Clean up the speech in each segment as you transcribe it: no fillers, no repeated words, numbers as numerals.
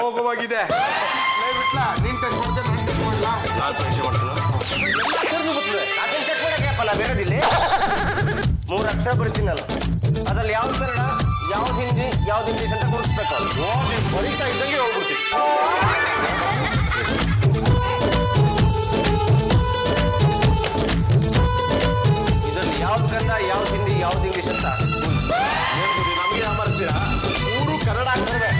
ಅಮೋಘವಾಗಿದೆ. ನೀನ್ ಟೆಸ್ಟ್ ಮಾಡ್ತೀನಿ, ನಾನು ಟೆಸ್ಟ್ ಮಾಡಲ್ಲ. ನಾನು ಪರೀಕ್ಷೆ ಮಾಡ್ತೀನಿ. ಬೇರೆದಿಲ್ಲ 3 ಅಕ್ಷರ ಬರಿತೀನಿ ನಾನು. ಅದ್ರಲ್ಲಿ ಯಾವ್ದು ಕನ್ನಡ, ಯಾವ್ದು ಹಿಂದಿ, ಯಾವ್ದು ಇಂಗ್ಲೀಷ್ ಅಂತ ಗುರುತಿಸ್ಬೇಕು. ಬರೀತಾ ಇದ್ದಂಗೆ ಹೋಗ್ಬಿಡ್ತೀನಿ. ಇದರಲ್ಲಿ ಯಾವ್ದು ಕನ್ನಡ, ಯಾವ್ದು ಹಿಂದಿ, ಯಾವ್ದು ಇಂಗ್ಲೀಷ್ ಅಂತ ನಮಗೆ ಯಾವ ಮಾಡ್ತೀರಾ? 3 ಕನ್ನಡ ಆಗ್ತವೆ.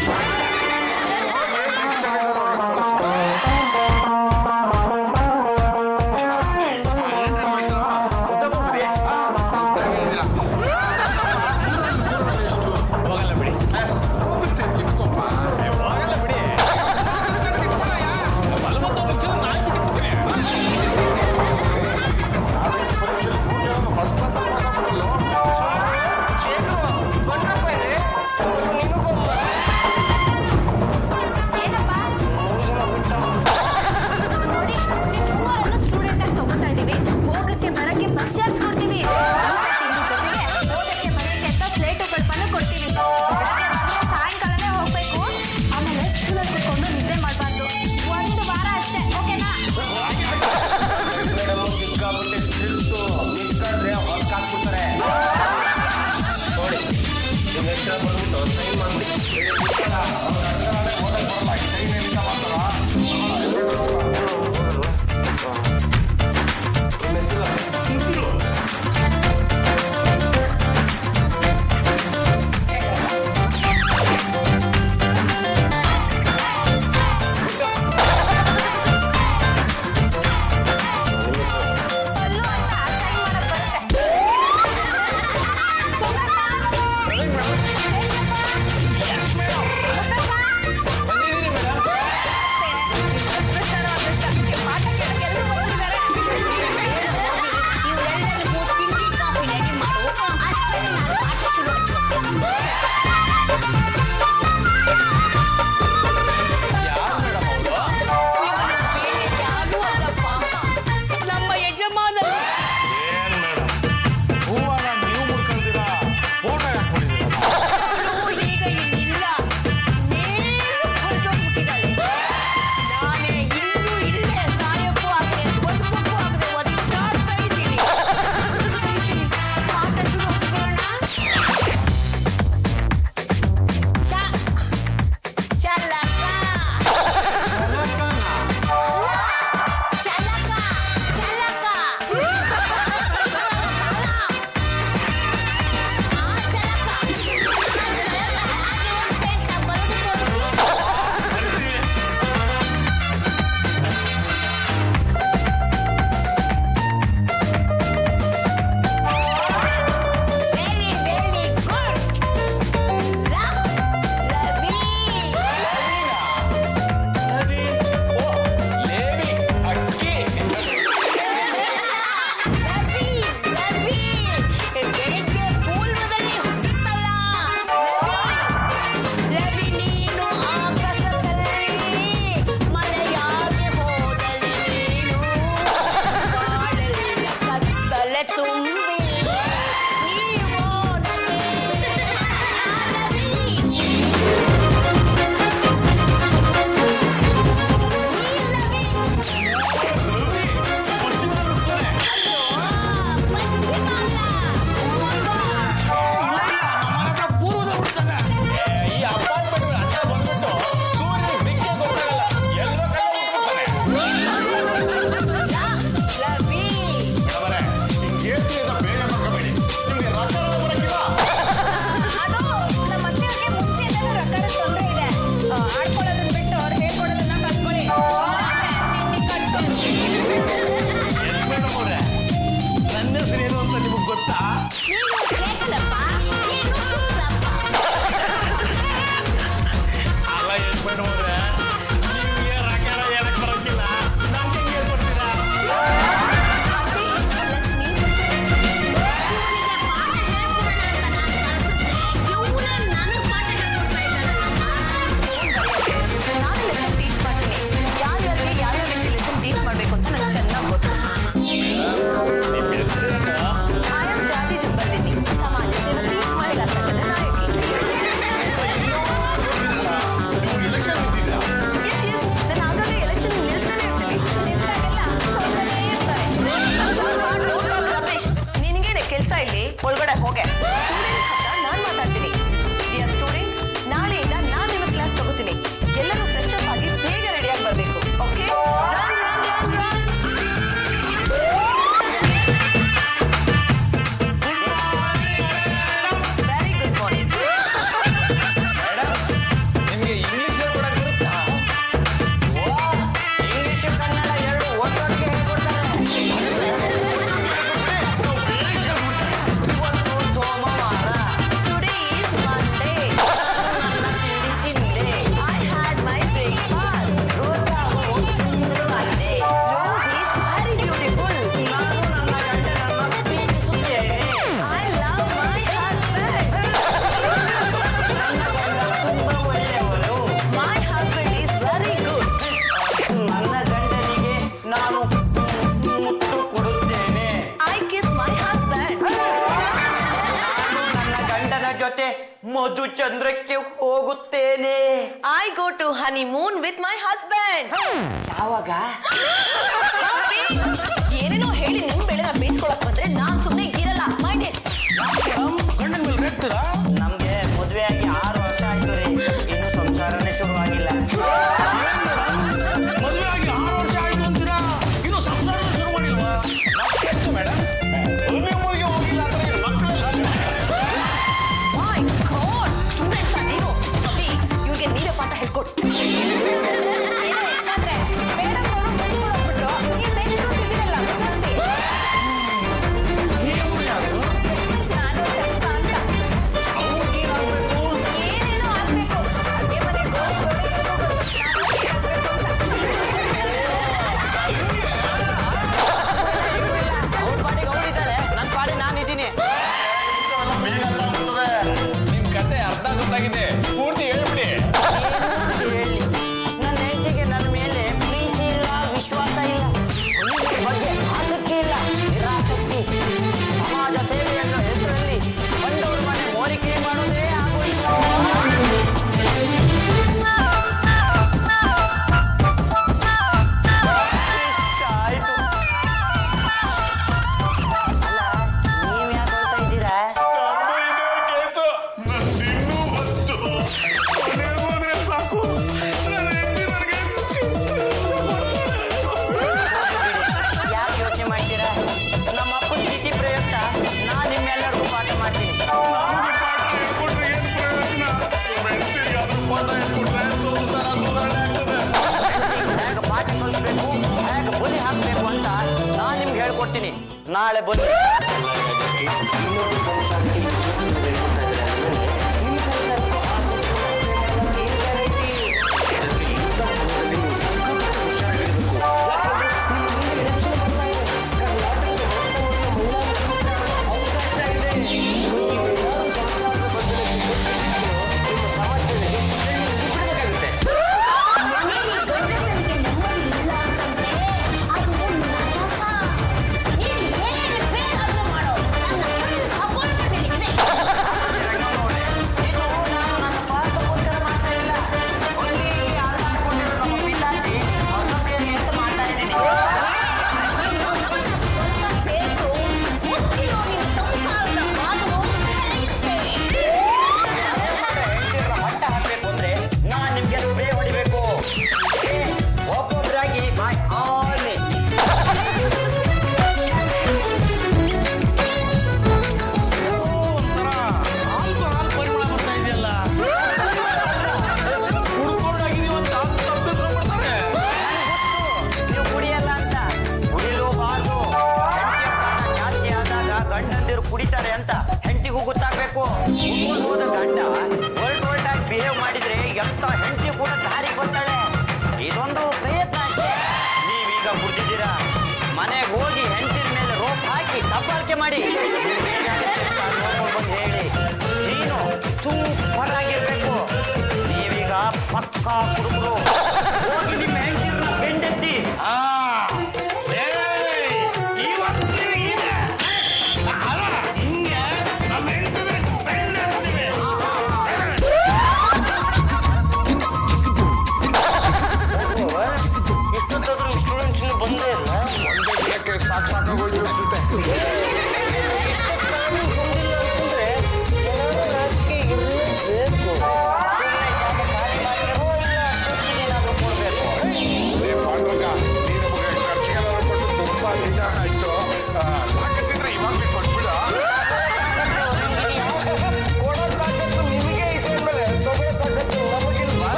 ಮಧುಚಂದ್ರಕ್ಕೆ ಹೋಗುತ್ತೇನೆ. I go to honeymoon with my husband. ಯಾವಾಗ? ಏನೇನೋ ಹೇಳಿ ನಿಮ್ ಬೆಳೆನ ಬೇಯಿಸ್ಕೊಳಕ್ ಬಂದ್ರೆ ನಾನ್ ಸುಮ್ಮನೆ ಇರಲ್ಲ. Mind it. ಗಂಡನ ಮೇಲೆ ರೇಗ್ತೀರಾ? ನಮ್ಗೆ ಮದುವೆ ಆಗಿ 6 ವರ್ಷ ಆಯ್ತು ರೀ, ಇನ್ನು ಸಂಸಾರನೇ ಶುರುವಾಗಿಲ್ಲ. ಮದುವೆ ಆಗಿ 6 ವರ್ಷ ಆಯ್ತು ಅಂತೀರಾ, ಇನ್ನು ಸಂಸಾರ ಶುರು ಮಾಡಿಲ್ವಾ? ಎಷ್ಟು ಮೇಡಮ್ ಊರಿಗೆ ಹೋಗಿಲ್ಲ ಅಂದ್ರೆ ಮಕ್ಕಳೆಲ್ಲ My God, students are ನೀವು. ಅಭಿ, ಇವ್ರಿಗೆ ನೀವೇ ಪಾಠ ಹೇಳ್ಕೊಡು. ಏನೋ ಇಷ್ಟಾದ್ರೆ ಮೇಡಮ್ ಅವರು ಮುಚ್ಕೊಂಡೋಗ್ಬಿಟ್ರು. ನೀವು ನೆಕ್ಸ್ಟ್ ಸಿಗಿರಲ್ಲ ಮುಗಿಸಿ. ನಾನು ಚಂಪ ಅಂತ. ಏನೇನೋ ಆಗ್ಬೇಕು. ಅದೇ ಮನೆ ಗೋಡಿ ಗೋಡಿ ಏನೋ ಗೊತ್ತು. ಅವ್ರ ಪಾಡಿಗೆ ಅವರಿದ್ದಾರೆ, ನನ್ನ ಪಾಡಿಗೆ ನಾನಿದ್ದೀನಿ. ನಿಮ್ ಕತೆ ಅರ್ಧ ಗೊತ್ತಾಗಿದೆ, ಪೂರ್ತಿ ಹೇಳ್ಬಿಡಿ. ಹೇಳಿ, ನನ್ನ ಹೆಂಡತಿಗೆ ನನ್ನ ಮೇಲೆ ಪ್ರೀತಿ ಇಲ್ಲ, ವಿಶ್ವಾಸ ಇಲ್ಲ, ಮನೆಯ ಬಗ್ಗೆ ಆಸಕ್ತಿ ಇಲ್ಲ, ನಿರಾಸಕ್ತಿ. ಸಮಾಜ ಸೇವೆ ಅನ್ನೋ ಹೆಸರಲ್ಲಿ ಬಂದವ್ರ ಮನೆ ಮೋರಿಕೆ ಮಾಡೋದೇ ಆಗೋಯ್ತು. ಆಯ್ತು. ಅಲ್ಲ, ನೀವ್ ಯಾಕೆ ಹೇಳ್ತಾ ಇದ್ದೀರಾ? ಯಾಕೆ ಯೋಚನೆ ಮಾಡ್ತೀರಾ? ನಮ್ಮ ಅಪ್ಪನ ಚೀಟಿ ಪ್ರಯುಕ್ತ ನಾನು ನಿಮ್ಮೆಲ್ಲರಿಗೂ ಪಾಠ ಮಾಡ್ತೀನಿ. ಹೇಗೆ ಪಾಠ ಕಲಿಸ್ಬೇಕು, ಹೇಗೆ ಬಲಿ ಹಾಕಬೇಕು ಅಂತ ನಾನು ನಿಮ್ಗೆ ಹೇಳ್ಕೊಡ್ತೀನಿ. ನಾಳೆ ಬನ್ನಿ. ಇನ್ನೊಂದು ಸಂಸಾರಕ್ಕೆ ನಿಮ್ಮ ಸಂಸಾರಕ್ಕೂ ಆಸಕ್ತಿ ಏನೈತಿ? ಇಂಥ ಸಮಯದಲ್ಲಿ ನೀವು ಸಿಕ್ಕಾಪಟ್ಟೆ ಹುಷಾರಾಗಿರ್ಬೇಕು. ಯಾಕಂದ್ರೆ ನಿಮ್ಮ ಮುಂದೆ ಎಲೆಕ್ಷನ್ ಬರ್ತಾ ಇದೆ. ಕರ್ನಾಟಕದ ಅವಕಾಶ ಇದೆ. ನೀವೆಲ್ಲರೂ ಸಂಸಾರದ ಬಗ್ಗೆ ನಿಮ್ಮ ಸಮಾಜದಲ್ಲಿ ಬಿಡಬೇಕಾಗುತ್ತೆ. ಕುಡಿತಾರೆ ಅಂತ ಹೆಂಡತಿಗೂ ಗೊತ್ತಾಗಬೇಕು. ಹೋದ ಗಂಡ ಒಲ್ಟಾಗಿ ಬಿಹೇವ್ ಮಾಡಿದ್ರೆ ಎಂತ ಹೆಂಡತಿ ಕೂಡ ದಾರಿ ಬರ್ತಾಳೆ. ಇದೊಂದು ಪ್ರಯತ್ನ ಅಷ್ಟೇ. ನೀವೀಗ ಕುಡಿದಿದ್ದೀರಾ, ಮನೆಗೆ ಹೋಗಿ ಹೆಂಡತಿನ ಮೇಲೆ ರೋಪ್ ಹಾಕಿ ದಬ್ಬಾಳಿಕೆ ಮಾಡಿ. ಬಂದು ಹೇಳಿ, ನೀನು ಸೂಪರ್ ಆಗಿರ್ಬೇಕು. ನೀವೀಗ ಪಕ್ಕಾ ಕುಡುಕರು. ಹೋಗಿ ನಿಮ್ಮ ಹೆಂಡತಿನ ಬೆಂಡೆತ್ತಿ. ಇಷ್ಟೊತ್ತಾದ್ರೂ ಸ್ಟೂಡೆಂಟ್ಸ್ ಬಂದೇ ಇಲ್ಲ. ಒಂದೇ ದಿನಕ್ಕೆ ಸಾಕಾಗೋಯ್ತು ಅನ್ಸುತ್ತೆ.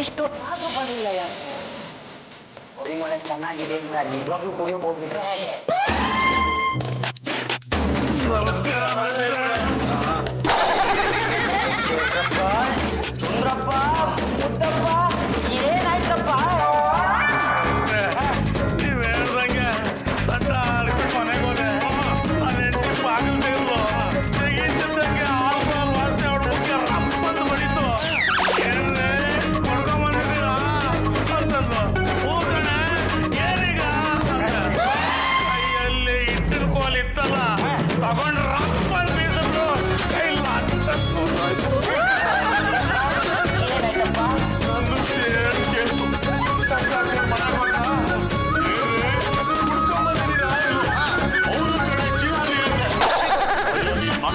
ಇಷ್ಟು ಆದ್ರೂ ಬರಲಿಲ್ಲ ಯಾಕೆ? ಮಳೆ ಚೆನ್ನಾಗಿದೆ, ನಿಜವಾಗ್ಲೂ ಕುಡಿಯೋಕೆ ಹೋಗ್ಬಿಟ್ರೆ ಸುಂದ್ರಪ್ಪ, ಮುದ್ದಪ್ಪ, ಏನಾಯ್ತಪ್ಪ? ನೀವ್ ಹೇಳ್ದಂಗೆ ದಡ್ಡ ಮನೆಗೆ ಹೋದೆ, ಅದೇನು ಬಾಗಿಲು ತೆಗೆದು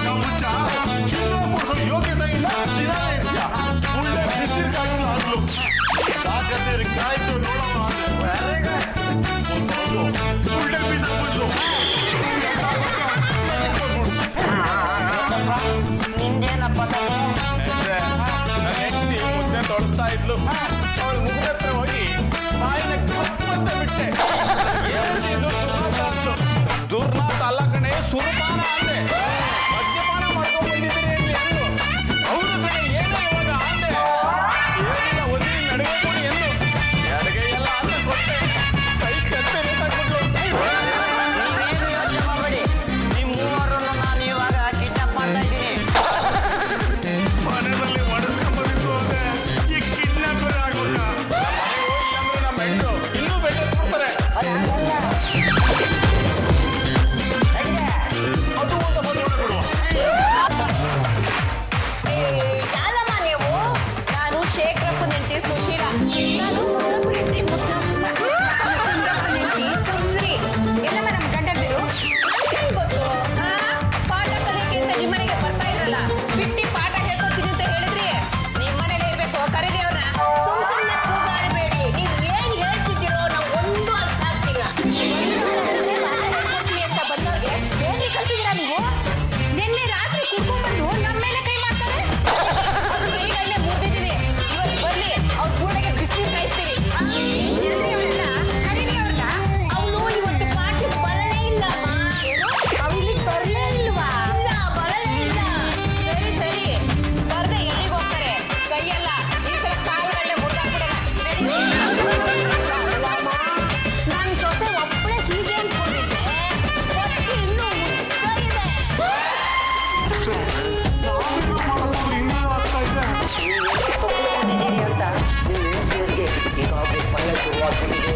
ಮುಚ್ಚ ಯೋಗ್ಯತೆ ಇಲ್ಲ ಚಿರಾಯ ಇರ್ತೀಯ ಒಳ್ಳೆ ಬಿಸಿಲು ಕಾಯ್ತು ಆಗ್ಲು ತಾಕತ್ತಿರ ಕಾಯ್ತು ನೋಡಮ್ಮ ಒಳ್ಳೆ ಬೀಜ ಮುಚ್ಚು ನಿಂದೇನಪ್ಪ ನನ್ನ ಹೆಂಡತಿ ಮುದ್ದೆ ತೊಡಸ್ತಾ ಇದ್ಲು ಅವಳು ಮುಖ ಹತ್ರ ಹೋಗಿ ಬಾಯಿನ ಕಪ್ಪಂತ ಬಿಟ್ಟೆ ದುರ್ನಾಥ ಅಲ್ಲ ಕಣೆ ಸುರಪಾನ ಅಂದೆ ಮದ್ಯಪಾನ ಮಾಡ್ಕೊಂಡು ಬಂದಿದ್ದೀರಿ ಅಂತ ಎಂದು ಹೌದು ಕಣೆ ಏನೋ ಇವಾಗ ಅಂದೆ ಏನಿಲ್ಲ ಒಸಿ ನಡುಗೆ ಕೊಡಿ ಎಂದು ಎಡಗೈ ಎಲ್ಲ ಅನ್ನ ಕೊಟ್ಟೆ ಕೈ ಕತ್ತಲೆ ತಗೊಂಡ್ಲು ನೀವೇನು ಯೋಚನೆ ಮಾಡಬೇಡಿ ನಿಮ್ಮ ಮೂವರನ್ನು ನಾನು ಇವಾಗ ಕಿಡ್ನಾಪ್ ಮಾಡ್ತಾ ಇದ್ದೀನಿ ಮನೆಯಲ್ಲಿ ಒಡೆಸ್ಕೊಂಡ್ಬಂದಿದ್ದು ಅಂದ್ರೆ ಈ ಕಿಡ್ನಾಪರ್ ಆಗೋಲ್ಲ ಇಲ್ಲಾಂದ್ರೆ ನಮ್ಮ ಹೆಣ್ಣು ಇನ್ನೂ ಬೆಟರ್ ಕೊಡ್ತಾರೆ ಅದು ಒಂದು ಮದುವೆ ಕೊಡುವ ಯಾರಮ್ಮ ನೀವು? ನಾನು ಶೇಖರಪ್ಪ ನೆಂಟಿ ಸುಶೀಲ. ನಾನು ಮಲ್ಲಪ್ಪನ ಹೆಂಡ್ತಿ ಮುತ್ತಮ್ಮ. ಚಂದ್ರಪ್ಪನ ಹೆಂಡ್ತಿ ಸುಂದ್ರಿ. ಎಲ್ಲಮ್ಮ ನಮ್ಮ ಗಂಡಂದಿರು? ಏನ್ ಗೊತ್ತು? ಪಾಠ ಕಲಿಯಕ್ಕೆ ಅಂತ ನಿಮ್ಮನೆಗೆ ಬರ್ತಾ ಇದ್ರಲ್ಲ, ಬಿಟ್ಟಿ ಪಾಠ ಹೇಳ್ಕೊತೀನಿ ಅಂತ ಹೇಳಿದ್ರಿ. ನಿಮ್ಮನೇಲೆ ಇರ್ಬೇಕು, ಕರೀರಿ ಅವ್ರನ್ನ. ಸುಮ್ನೆ ಕೂಗಾಡಬೇಡಿ. ನೀವು ಏನ್ ಹೇಳ್ತಿದ್ದೀರೋ ನಂಗೆ ಒಂದು ಅರ್ಥ ಆಗ್ತಿಲ್ಲ. ಪಾಠ ಹೇಳ್ಕೊಡ್ತೀನಿ ಅಂತ ಬಂದವ್ರಿಗೆ ಏನ್ರಿ ಕಲ್ತಿದ್ದೀರಾ ನೀವು? ನಿನ್ನೆ ರಾತ್ರಿ ಕುಡ್ಕೊಂಡ್ಬಂದು ನಮ್ಮ ಮೇಲೆ ಕೈ ಮಾಡ್ತಾರೆ. ಅವ್ರ ಕೈಗಳನ್ನೇ ಮುರಿದಿದ್ದೀವಿ. ಇವತ್ತು ಬರ್ಲಿ, ಅವ್ರ ಗೂಡೆಗೆ ಬಿಸಿಲು ಕಾಯಿಸ್ತೀವಿ. ಎಲ್ರಿ ಅವ್ರನ್ನ? ಕರೀರಿ ಅವ್ರನ್ನ. ಅವಳು ಇವತ್ತು ಪಾಠಕ್ಕೆ ಬರಲೇ ಇಲ್ಲಮ್ಮ. ಅವ್ಳಿಗೆ ಬರ್ಲೇ ಇಲ್ವಾ? ಇಲ್ಲ, ಬರಲೇ ಇಲ್ಲ. ಸರಿ ಸರಿ, ಬರ್ದೆ ಎಲ್ಲಿಗೆ ಹೋಗ್ತಾರೆ? ಕೈಯಲ್ಲ, ಈ ಸಲ ಕಾಲುಗಳನ್ನೇ ಮುರಿದಾಕ್ಬಿಡೋಣ. ಅಲ್ಲಮ್ಮ, ನನ್ ಸೊಸೆ ಒಬ್ಬಳೆ ಹೀಗೆ ಅನ್ಕೊಂಡಿದ್ದೆ. ಹೊಟ್ಟೆ ಇನ್ನೂ ಮುಗ್ತಾ ಇದೆ. ಬಂದಿದ್ದೀನಿ ಅಂತ ನಿಮ್ಮ ಹೆಂಡತಿಯರಿಗೆ ಈಗಾಗಲೇ ಭಯ ಶುರುವಾಗ್ಬಿಟ್ಟಿದೆ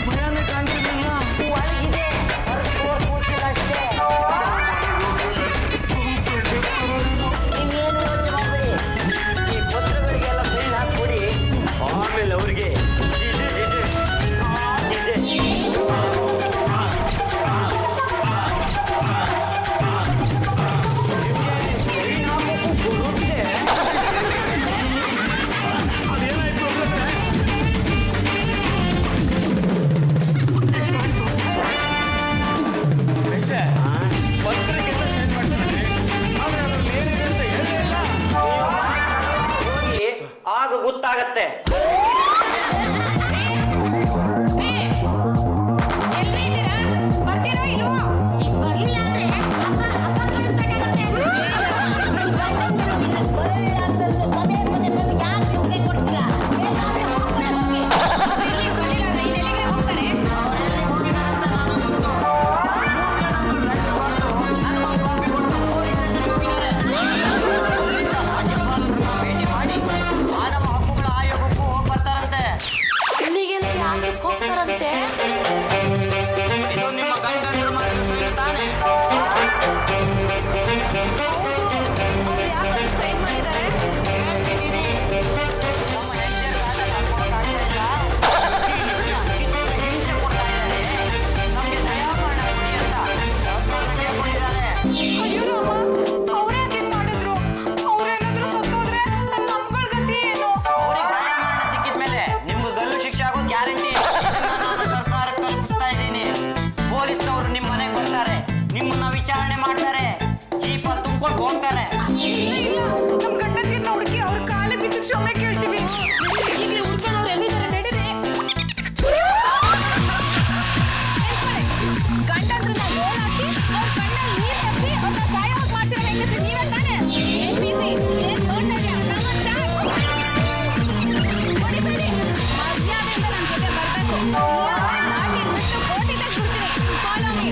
ಭಯನೇ ಕಾಣ್ತಿರ್ಲಿಲ್ಲ. ಒಳಗಿದೆ, ಹೊರಗೆ ತೋರ್ಸ್ಕೊಡ್ತಿಲ್ಲ ಅಷ್ಟೇ. ಇನ್ನೇನು ಯೋಚನೆ ಮಾಡಬೇಡಿ ಈ ಪತ್ರಗಳಿಗೆಲ್ಲ ಸೈನ್ ಹಾಕ್ಕೊಡಿ ಆಮೇಲೆ ಅವ್ರಿಗೆ ಪತ್ರಿಕೆಲ್ಲ ಸೈನ್ ಮಾಡ್ಸಿದ್ರಿ ಆದ್ರೆ ಅದ್ರಲ್ಲಿ ಏನಿದೆ ಅಂತ ಹೇಳೇ ಇಲ್ಲ ಹೋಗಿ ಆಗ ಗೊತ್ತಾಗತ್ತೆ ಎಲ್ಲಿ ಇದ್ದೀರಾ? ಬರ್ತೀರಾ ಇಲ್ವೋ? ಈಗ ಬರ್ಲಿಲ್ಲ ಅಂದ್ರೆ ಅಪ್ಪ ಕಳಿಸ್ಬೇಕಾಗತ್ತೆ. ಬರಲಿಲ್ಲ ಅಂತಂದ್ರೆ ಪದೇ ಪದೇ ಬಂದು ಯಾಕೆ ಹಿಂಸೆ ಕೊಡ್ತೀರಾ? ಬೇಕಾದ್ರೆ ಹೋಗ್ಬಿಡಿ ಹೋಗಿ. ಇಲ್ಲಿ ಬರ್ಲಿಲ್ಲ ಅಂದ್ರೆ ಇನ್ನೆಲ್ಲಿಗೆ ಹೋಗ್ತಾರೆ? ಭೇಟಿ ಮಾಡಿ ಮಾನವ ಹಕ್ಕುಗಳ ಆಯೋಗಕ್ಕೂ ಹೋಗಿ ಬರ್ತಾರಂತೆ ಅಲ್ಲಿಗೆಲ್ಲ ಯಾಕೆ ಹೋಗ್ತಾರಂತೆ? ಇದು ನಿಮ್ಮ ಗಂಡಂದ್ರ ಮಾತು ಸೈನ್ ತಾನೆ ಅವ್ರು ಯಾಕಂತ ಸೈನ್ ಮಾಡಿದ್ದಾರೆ? ಹೇಳ್ತಿದ್ದೀನಿ ನಮ್ಮ ಹೆಂಡತಿಯರ ಕಾಲ ಕರ್ಕೊಂಡೋಗ್ತಾ ಇಲ್ಲ ಹಿಂಸೆ ಕೊಡ್ತಾ ಇದ್ದಾರೆ ನಮಗೆ ದಯಾಮರಣ ಕೊಡಿ ಅಂತ ಸರ್ಕಾರಕ್ಕೆ ಕೇಳ್ಕೊಂಡಿದ್ದಾರೆ ಅಯ್ಯೋ ರಾಮ, ಅವ್ರ್ಯಾಕ್ ಹಿಂಗ್ ಮಾಡಿದ್ರು? ಅವ್ರೇನಾದ್ರೂ ಸತ್ತೋದ್ರೆ ನಮ್ಗಳ ಗತಿ ಏನು? ಅವ್ರಿಗೆ ದಯಾಮರಣ ಸಿಕ್ಕಿದ್ಮೇಲೆ ನಿಮ್ಗೆ ಗಲ್ಲು ಶಿಕ್ಷೆ ಆಗೋದು ಗ್ಯಾರಂಟಿ ನಾನು ಸರ್ಕಾರಕ್ಕೆ ತಲುಪಿಸ್ತಾ ಇದ್ದೀನಿ ಪೊಲೀಸ್ನವರು ನಿಮ್ಮ ಮನೆಗೆ ಬರ್ತಾರೆ ನಿಮ್ಮನ್ನ ವಿಚಾರಣೆ ಮಾಡ್ತಾರೆ ಜೀಪಲ್ಲಿ ತುಂಬ್ಕೊಂಡು ಹೋಗ್ತಾರೆ ಇಲ್ಲ ಇಲ್ಲ, ನಮ್ ಗಂಡಂದಿರ್ನ ಹುಡುಕಿ ಅವ್ರ ಕಾಲ ಬಿದ್ದು ಕ್ಷಮೆ ಕೇಳ್ತೀವಿ. ಈಗಲೇ ಹುಡ್ಕೊಂಡವ್ರು ಎಲ್ಲಿದ್ದಾರೆ ನಡೀರಿ. ಗಂಡಂದ್ರನ್ನ ಓಡಾಡ್ಸಿ ಅವ್ರ ಕಣ್ಣಲ್ಲಿ ನೀರ್ ತಪ್ಪಿ ಅವ್ರನ್ನ ಸಾಯೋಗ್ ಮಾಡ್ತಿರೋ ಹೆಂಗಸ್ರು ನೀವೇ ತಾನೇ? ಏನ್ ಬೀಸಿ, ಏನ್ ನೋಡ್ತಾ ಇದ್ಯಾ? ನಮ್ಮ ಚಾಟ್. ಹೊಡಿಬೇಡಿ, ಮರ್ಯಾದೆಯಿಂದ ನನ್ ಜೊತೆ ಬರ್ಬೇಕು. ಇಲ್ಲ, ಲಾಠಿ ಬಿಟ್ಟು ಕೋಟಿ ತೆಗ್ದ್ಬಿಡ್ತೀನಿ. Follow me.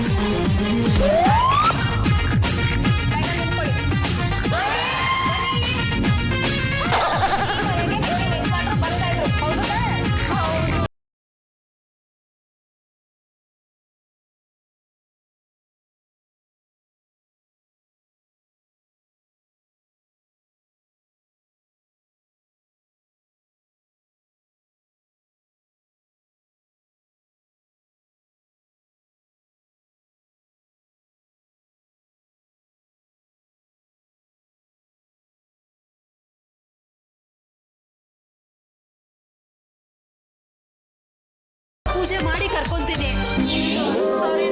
ಪೂಜೆ ಮಾಡಿ ಕರ್ಕೊಂತೀನಿ. ಸಾರಿ